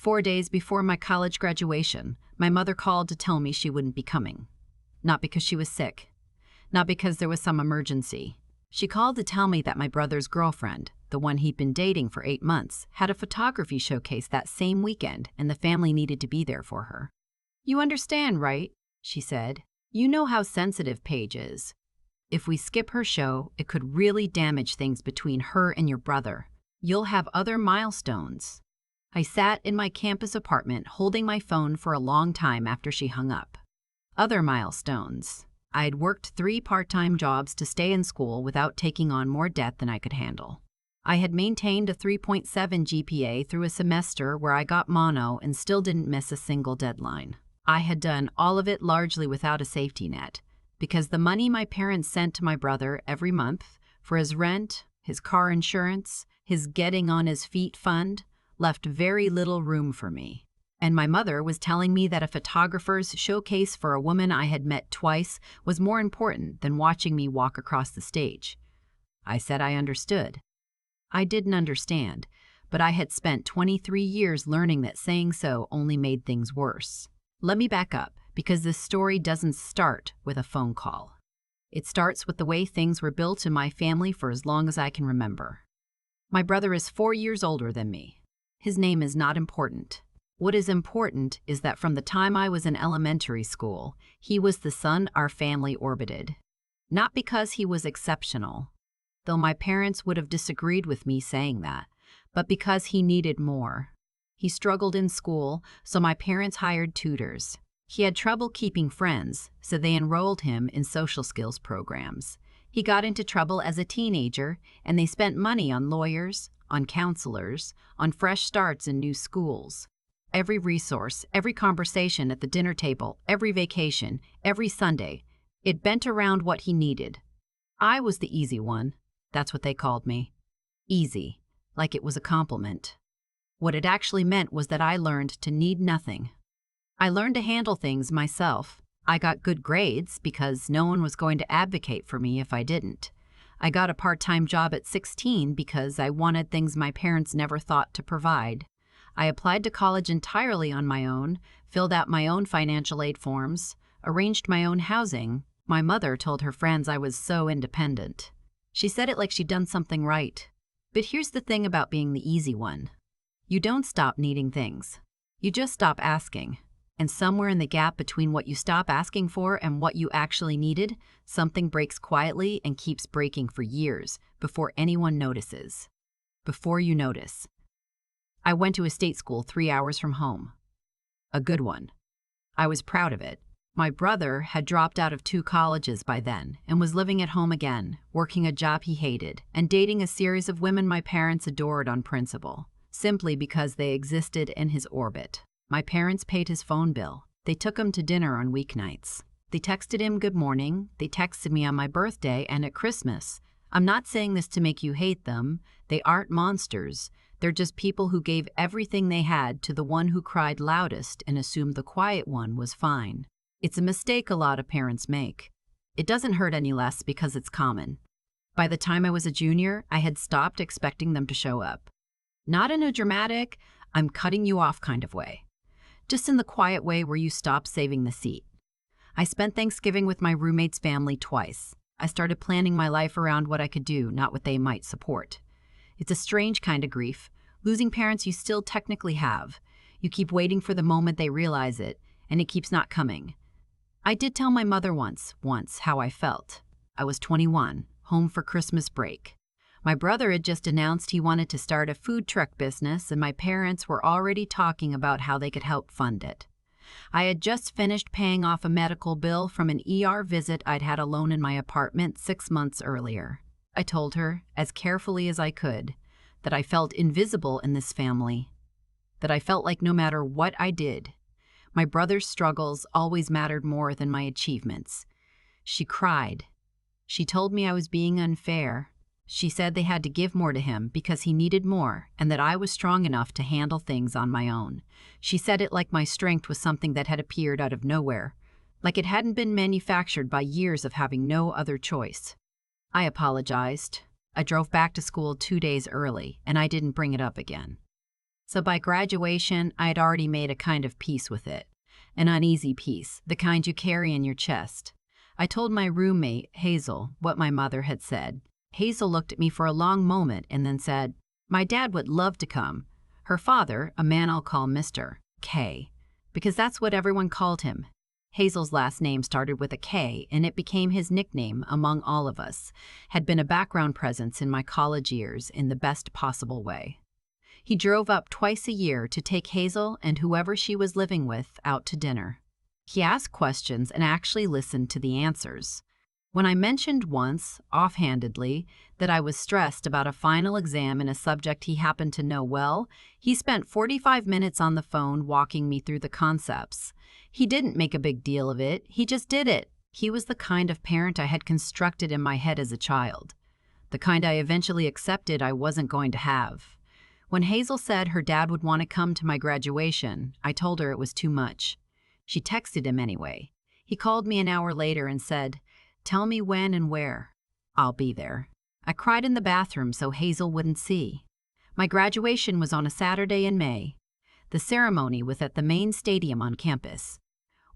4 days before my college graduation, my mother called to tell me she wouldn't be coming. Not because she was sick. Not because there was some emergency. She called to tell me that my brother's girlfriend, the one he'd been dating for 8 months, had a photography showcase that same weekend and the family needed to be there for her. "You understand, right?" she said. "You know how sensitive Paige is. If we skip her show, it could really damage things between her and your brother. You'll have other milestones." I sat in my campus apartment holding my phone for a long time after she hung up. Other milestones. I had worked 3 part-time jobs to stay in school without taking on more debt than I could handle. I had maintained a 3.7 GPA through a semester where I got mono and still didn't miss a single deadline. I had done all of it largely without a safety net, because the money my parents sent to my brother every month for his rent, his car insurance, his getting on his feet fund, left very little room for me. And my mother was telling me that a photographer's showcase for a woman I had met twice was more important than watching me walk across the stage. I said I understood. I didn't understand, but I had spent 23 years learning that saying so only made things worse. Let me back up, because this story doesn't start with a phone call. It starts with the way things were built in my family for as long as I can remember. My brother is 4 years older than me. His name is not important. What is important is that from the time I was in elementary school, he was the son our family orbited. Not because he was exceptional, though my parents would have disagreed with me saying that, but because he needed more. He struggled in school, so my parents hired tutors. He had trouble keeping friends, so they enrolled him in social skills programs. He got into trouble as a teenager, and they spent money on lawyers, on counselors, on fresh starts in new schools. Every resource, every conversation at the dinner table, every vacation, every Sunday, it bent around what he needed. I was the easy one. That's what they called me. Easy, like it was a compliment. What it actually meant was that I learned to need nothing. I learned to handle things myself. I got good grades because no one was going to advocate for me if I didn't. I got a part-time job at 16 because I wanted things my parents never thought to provide. I applied to college entirely on my own, filled out my own financial aid forms, arranged my own housing. My mother told her friends I was so independent. She said it like she'd done something right. But here's the thing about being the easy one. You don't stop needing things. You just stop asking. And somewhere in the gap between what you stop asking for and what you actually needed, something breaks quietly and keeps breaking for years before anyone notices. Before you notice. I went to a state school 3 hours from home. A good one. I was proud of it. My brother had dropped out of 2 colleges by then and was living at home again, working a job he hated, and dating a series of women my parents adored on principle, simply because they existed in his orbit. My parents paid his phone bill. They took him to dinner on weeknights. They texted him good morning. They texted me on my birthday and at Christmas. I'm not saying this to make you hate them. They aren't monsters. They're just people who gave everything they had to the one who cried loudest and assumed the quiet one was fine. It's a mistake a lot of parents make. It doesn't hurt any less because it's common. By the time I was a junior, I had stopped expecting them to show up. Not in a dramatic, I'm cutting you off kind of way. Just in the quiet way where you stop saving the seat. I spent Thanksgiving with my roommate's family twice. I started planning my life around what I could do, not what they might support. It's a strange kind of grief, losing parents you still technically have. You keep waiting for the moment they realize it, and it keeps not coming. I did tell my mother once how I felt. I was 21, home for Christmas break. My brother had just announced he wanted to start a food truck business, and my parents were already talking about how they could help fund it. I had just finished paying off a medical bill from an ER visit I'd had alone in my apartment 6 months earlier. I told her, as carefully as I could, that I felt invisible in this family, that I felt like no matter what I did, my brother's struggles always mattered more than my achievements. She cried. She told me I was being unfair. She said they had to give more to him because he needed more and that I was strong enough to handle things on my own. She said it like my strength was something that had appeared out of nowhere, like it hadn't been manufactured by years of having no other choice. I apologized. I drove back to school 2 days early, and I didn't bring it up again. So by graduation, I had already made a kind of peace with it. An uneasy peace, the kind you carry in your chest. I told my roommate, Hazel, what my mother had said. Hazel looked at me for a long moment and then said, "My dad would love to come." Her father, a man I'll call Mr. K, because that's what everyone called him. Hazel's last name started with a K, and it became his nickname among all of us, had been a background presence in my college years in the best possible way. He drove up twice a year to take Hazel and whoever she was living with out to dinner. He asked questions and actually listened to the answers. When I mentioned once, offhandedly, that I was stressed about a final exam in a subject he happened to know well, he spent 45 minutes on the phone walking me through the concepts. He didn't make a big deal of it, he just did it. He was the kind of parent I had constructed in my head as a child. The kind I eventually accepted I wasn't going to have. When Hazel said her dad would want to come to my graduation, I told her it was too much. She texted him anyway. He called me an hour later and said, "Tell me when and where. I'll be there." I cried in the bathroom so Hazel wouldn't see. My graduation was on a Saturday in May. The ceremony was at the main stadium on campus.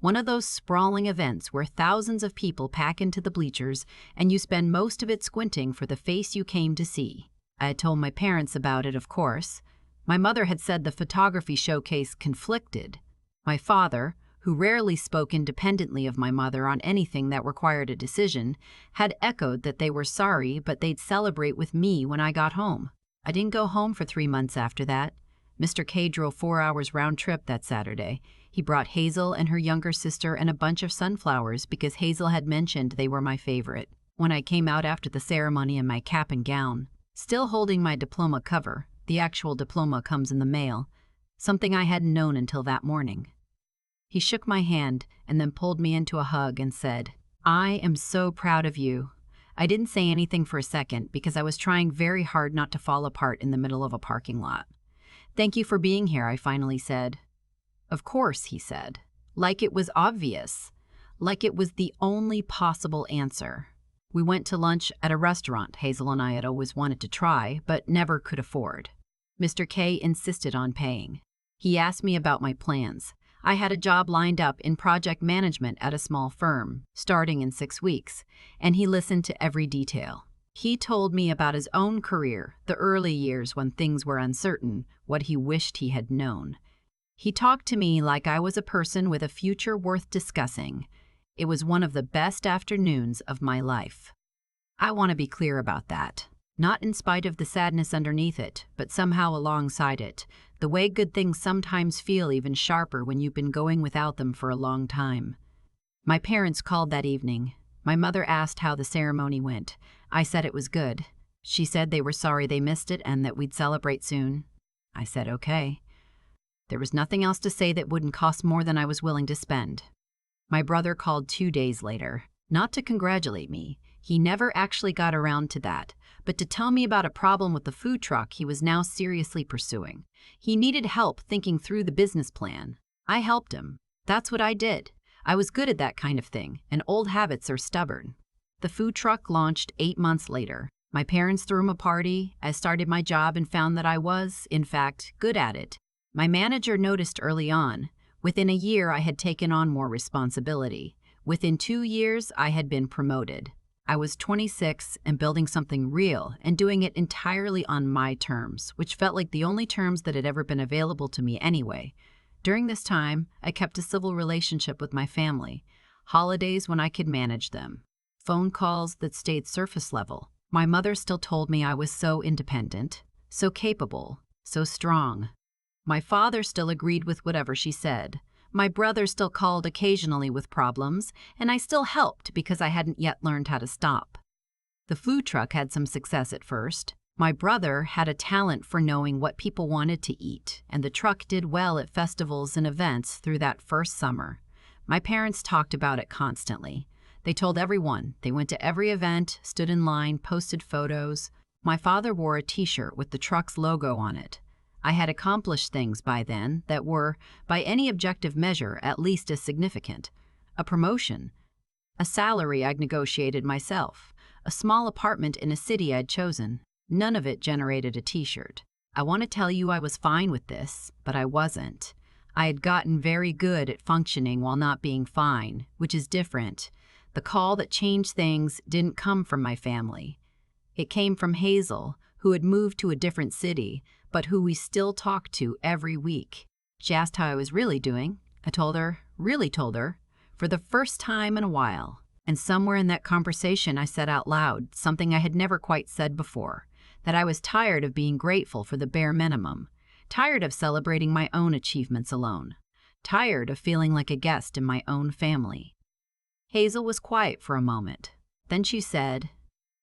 One of those sprawling events where thousands of people pack into the bleachers and you spend most of it squinting for the face you came to see. I had told my parents about it, of course. My mother had said the photography showcase conflicted. My father, who rarely spoke independently of my mother on anything that required a decision, had echoed that they were sorry but they'd celebrate with me when I got home. I didn't go home for 3 months after that. Mr. K drove 4 hours round trip that Saturday. He brought Hazel and her younger sister and a bunch of sunflowers because Hazel had mentioned they were my favorite. When I came out after the ceremony in my cap and gown, still holding my diploma cover, the actual diploma comes in the mail, something I hadn't known until that morning. He shook my hand and then pulled me into a hug and said, "I am so proud of you." I didn't say anything for a second because I was trying very hard not to fall apart in the middle of a parking lot. "Thank you for being here," I finally said. "Of course," he said. Like it was obvious. Like it was the only possible answer. We went to lunch at a restaurant Hazel and I had always wanted to try, but never could afford. Mr. K insisted on paying. He asked me about my plans. I had a job lined up in project management at a small firm, starting in 6 weeks, and he listened to every detail. He told me about his own career, the early years when things were uncertain, what he wished he had known. He talked to me like I was a person with a future worth discussing. It was one of the best afternoons of my life. I want to be clear about that. Not in spite of the sadness underneath it, but somehow alongside it, the way good things sometimes feel even sharper when you've been going without them for a long time. My parents called that evening. My mother asked how the ceremony went. I said it was good. She said they were sorry they missed it and that we'd celebrate soon. I said okay. There was nothing else to say that wouldn't cost more than I was willing to spend. My brother called 2 days later, not to congratulate me. He never actually got around to that, but to tell me about a problem with the food truck he was now seriously pursuing. He needed help thinking through the business plan. I helped him. That's what I did. I was good at that kind of thing, and old habits are stubborn. The food truck launched 8 months later. My parents threw him a party. I started my job and found that I was, in fact, good at it. My manager noticed early on. Within a year, I had taken on more responsibility. Within 2 years, I had been promoted. I was 26 and building something real and doing it entirely on my terms, which felt like the only terms that had ever been available to me anyway. During this time, I kept a civil relationship with my family, holidays when I could manage them, phone calls that stayed surface level. My mother still told me I was so independent, so capable, so strong. My father still agreed with whatever she said. My brother still called occasionally with problems, and I still helped because I hadn't yet learned how to stop. The food truck had some success at first. My brother had a talent for knowing what people wanted to eat, and the truck did well at festivals and events through that first summer. My parents talked about it constantly. They told everyone. They went to every event, stood in line, posted photos. My father wore a t-shirt with the truck's logo on it. I had accomplished things by then that were, by any objective measure, at least as significant. A promotion, a salary I'd negotiated myself, a small apartment in a city I'd chosen. None of it generated a t-shirt. I want to tell you I was fine with this, but I wasn't. I had gotten very good at functioning while not being fine, which is different. The call that changed things didn't come from my family. It came from Hazel, who had moved to a different city, but who we still talked to every week. She asked how I was really doing. I told her, for the first time in a while. And somewhere in that conversation I said out loud something I had never quite said before, that I was tired of being grateful for the bare minimum, tired of celebrating my own achievements alone, tired of feeling like a guest in my own family. Hazel was quiet for a moment. Then she said,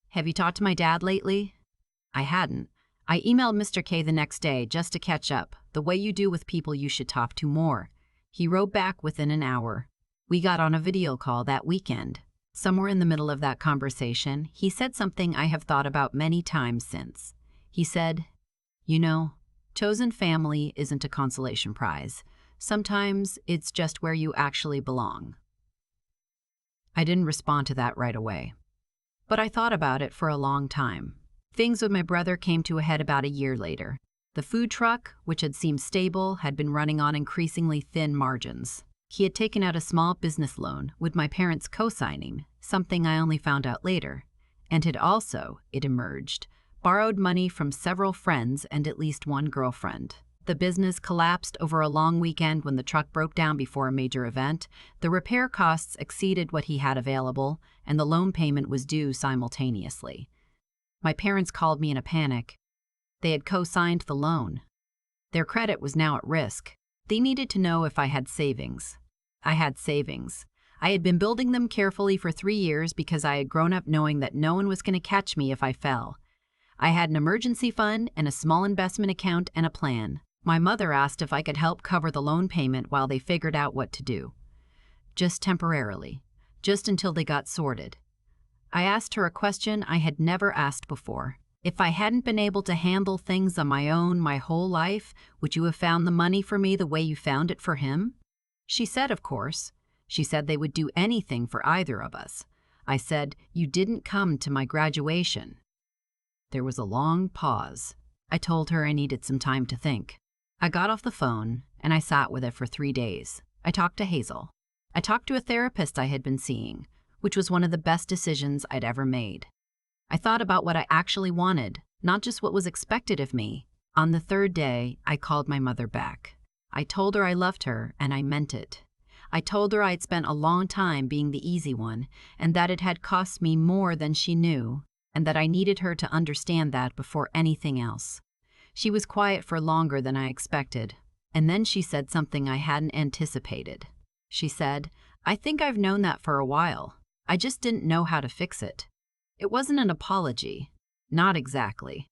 "Have you talked to my dad lately?" I hadn't. I emailed Mr. K the next day just to catch up, the way you do with people you should talk to more. He wrote back within an hour. We got on a video call that weekend. Somewhere in the middle of that conversation, he said something I have thought about many times since. He said, "You know, chosen family isn't a consolation prize. Sometimes it's just where you actually belong." I didn't respond to that right away, but I thought about it for a long time. Things with my brother came to a head about a year later. The food truck, which had seemed stable, had been running on increasingly thin margins. He had taken out a small business loan, with my parents co-signing, something I only found out later, and had also, it emerged, borrowed money from several friends and at least one girlfriend. The business collapsed over a long weekend when the truck broke down before a major event. The repair costs exceeded what he had available, and the loan payment was due simultaneously. My parents called me in a panic. They had co-signed the loan. Their credit was now at risk. They needed to know if I had savings. I had savings. I had been building them carefully for 3 years because I had grown up knowing that no one was going to catch me if I fell. I had an emergency fund and a small investment account and a plan. My mother asked if I could help cover the loan payment while they figured out what to do. Just temporarily. Just until they got sorted. I asked her a question I had never asked before. If I hadn't been able to handle things on my own my whole life, would you have found the money for me the way you found it for him? She said, of course. She said they would do anything for either of us. I said, "You didn't come to my graduation." There was a long pause. I told her I needed some time to think. I got off the phone, and I sat with it for 3 days. I talked to Hazel. I talked to a therapist I had been seeing, which was one of the best decisions I'd ever made. I thought about what I actually wanted, not just what was expected of me. On the 3rd day, I called my mother back. I told her I loved her, and I meant it. I told her I had spent a long time being the easy one, and that it had cost me more than she knew, and that I needed her to understand that before anything else. She was quiet for longer than I expected, and then she said something I hadn't anticipated. She said, "I think I've known that for a while. I just didn't know how to fix it." It wasn't an apology. Not exactly.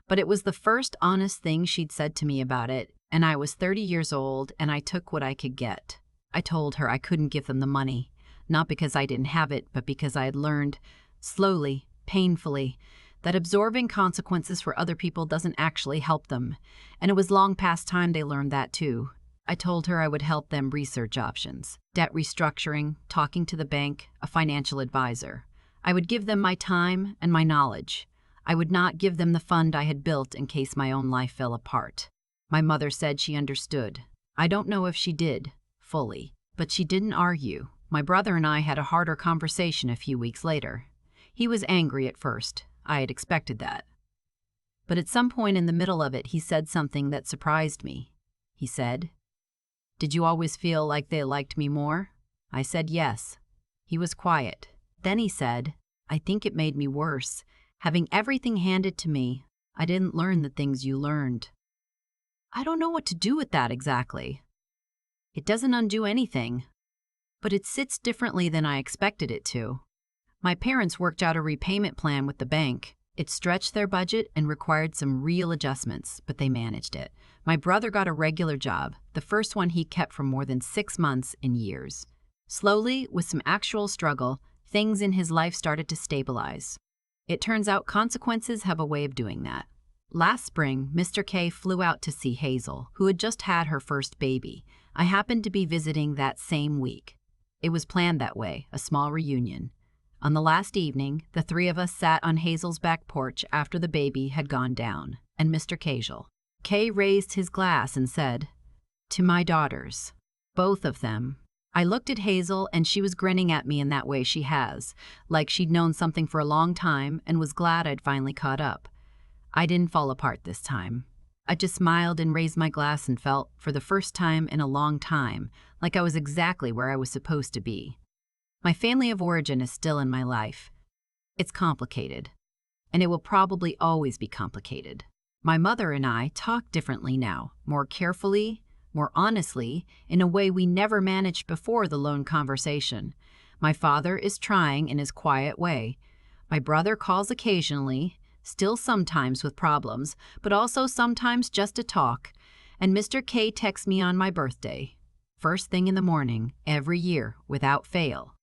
But it was the first honest thing she'd said to me about it, and I was 30 years old, and I took what I could get. I told her I couldn't give them the money, not because I didn't have it, but because I had learned, slowly, painfully, that absorbing consequences for other people doesn't actually help them, and it was long past time they learned that too. I told her I would help them research options, debt restructuring, talking to the bank, a financial advisor. I would give them my time and my knowledge. I would not give them the fund I had built in case my own life fell apart. My mother said she understood. I don't know if she did, fully, but she didn't argue. My brother and I had a harder conversation a few weeks later. He was angry at first. I had expected that. But at some point in the middle of it, he said something that surprised me. He said, "Did you always feel like they liked me more?" I said yes. He was quiet. Then he said, "I think it made me worse. Having everything handed to me, I didn't learn the things you learned." I don't know what to do with that exactly. It doesn't undo anything, but it sits differently than I expected it to. My parents worked out a repayment plan with the bank. It stretched their budget and required some real adjustments, but they managed it. My brother got a regular job, the first one he kept for more than 6 months in years. Slowly, with some actual struggle, things in his life started to stabilize. It turns out consequences have a way of doing that. Last spring, Mr. K flew out to see Hazel, who had just had her first baby. I happened to be visiting that same week. It was planned that way, a small reunion. On the last evening, the 3 of us sat on Hazel's back porch after the baby had gone down. and Mr. Casual. Kay raised his glass and said, "To my daughters, both of them." I looked at Hazel and she was grinning at me in that way she has, like she'd known something for a long time and was glad I'd finally caught up. I didn't fall apart this time. I just smiled and raised my glass and felt, for the first time in a long time, like I was exactly where I was supposed to be. My family of origin is still in my life. It's complicated, and it will probably always be complicated. My mother and I talk differently now, more carefully, more honestly, in a way we never managed before the lone conversation. My father is trying in his quiet way. My brother calls occasionally, still sometimes with problems, but also sometimes just to talk. And Mr. K texts me on my birthday, first thing in the morning, every year, without fail.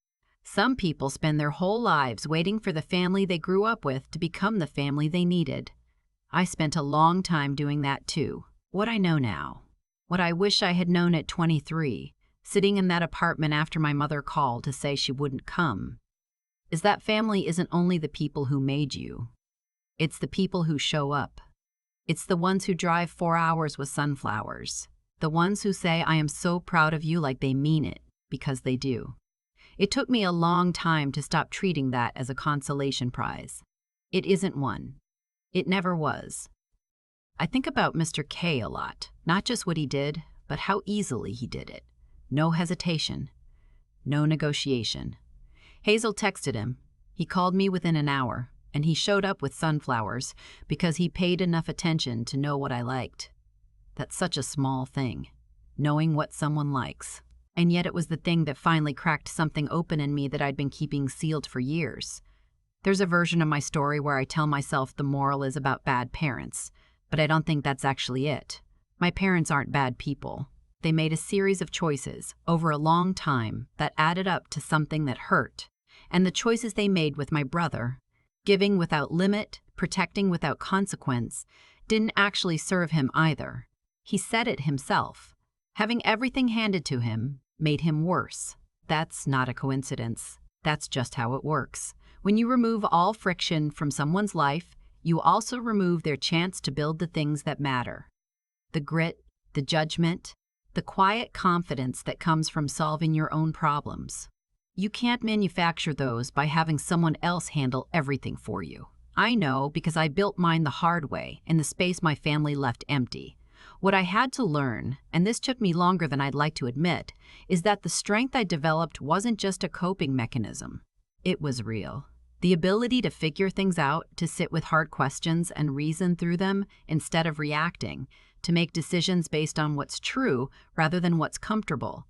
Some people spend their whole lives waiting for the family they grew up with to become the family they needed. I spent a long time doing that too. What I know now, what I wish I had known at 23, sitting in that apartment after my mother called to say she wouldn't come, is that family isn't only the people who made you. It's the people who show up. It's the ones who drive 4 hours with sunflowers. The ones who say, "I am so proud of you," like they mean it, because they do. It took me a long time to stop treating that as a consolation prize. It isn't one. It never was. I think about Mr. K a lot, not just what he did, but how easily he did it. No hesitation. No negotiation. Hazel texted him. He called me within an hour, and he showed up with sunflowers because he paid enough attention to know what I liked. That's such a small thing, knowing what someone likes. And yet it was the thing that finally cracked something open in me that I'd been keeping sealed for years. There's a version of my story where I tell myself the moral is about bad parents, but I don't think that's actually it. My parents aren't bad people. They made a series of choices over a long time that added up to something that hurt. And the choices they made with my brother, giving without limit, protecting without consequence, didn't actually serve him either. He said it himself. Having everything handed to him made him worse. That's not a coincidence. That's just how it works. When you remove all friction from someone's life, you also remove their chance to build the things that matter. The grit, the judgment, the quiet confidence that comes from solving your own problems. You can't manufacture those by having someone else handle everything for you. I know because I built mine the hard way in the space my family left empty. What I had to learn, and this took me longer than I'd like to admit, is that the strength I developed wasn't just a coping mechanism. It was real. The ability to figure things out, to sit with hard questions and reason through them instead of reacting, to make decisions based on what's true rather than what's comfortable.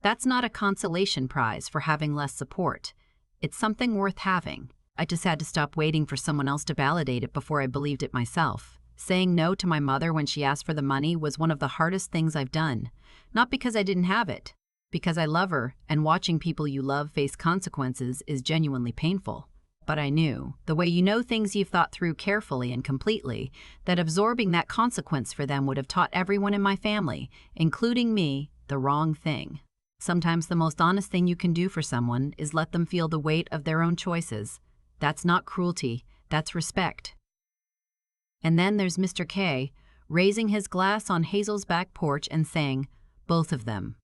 That's not a consolation prize for having less support. It's something worth having. I just had to stop waiting for someone else to validate it before I believed it myself. Saying no to my mother when she asked for the money was one of the hardest things I've done. Not because I didn't have it, because I love her, and watching people you love face consequences is genuinely painful. But I knew, the way you know things you've thought through carefully and completely, that absorbing that consequence for them would have taught everyone in my family, including me, the wrong thing. Sometimes the most honest thing you can do for someone is let them feel the weight of their own choices. That's not cruelty, that's respect. And then there's Mr. K, raising his glass on Hazel's back porch and saying, "Both of them."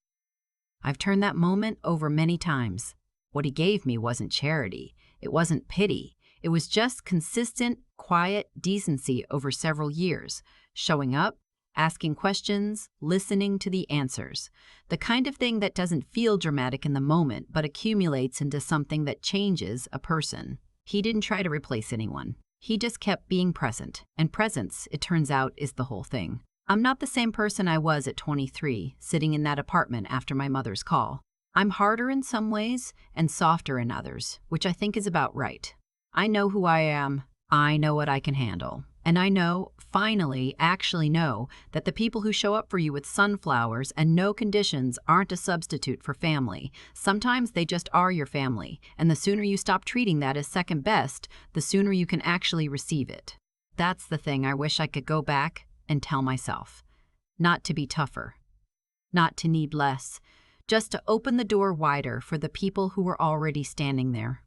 I've turned that moment over many times. What he gave me wasn't charity. It wasn't pity. It was just consistent, quiet decency over several years, showing up, asking questions, listening to the answers. The kind of thing that doesn't feel dramatic in the moment, but accumulates into something that changes a person. He didn't try to replace anyone. He just kept being present, and presence, it turns out, is the whole thing. I'm not the same person I was at 23, sitting in that apartment after my mother's call. I'm harder in some ways and softer in others, which I think is about right. I know who I am. I know what I can handle. And I know, finally, actually know, that the people who show up for you with sunflowers and no conditions aren't a substitute for family. Sometimes they just are your family, and the sooner you stop treating that as second best, the sooner you can actually receive it. That's the thing I wish I could go back and tell myself. Not to be tougher. Not to need less. Just to open the door wider for the people who were already standing there.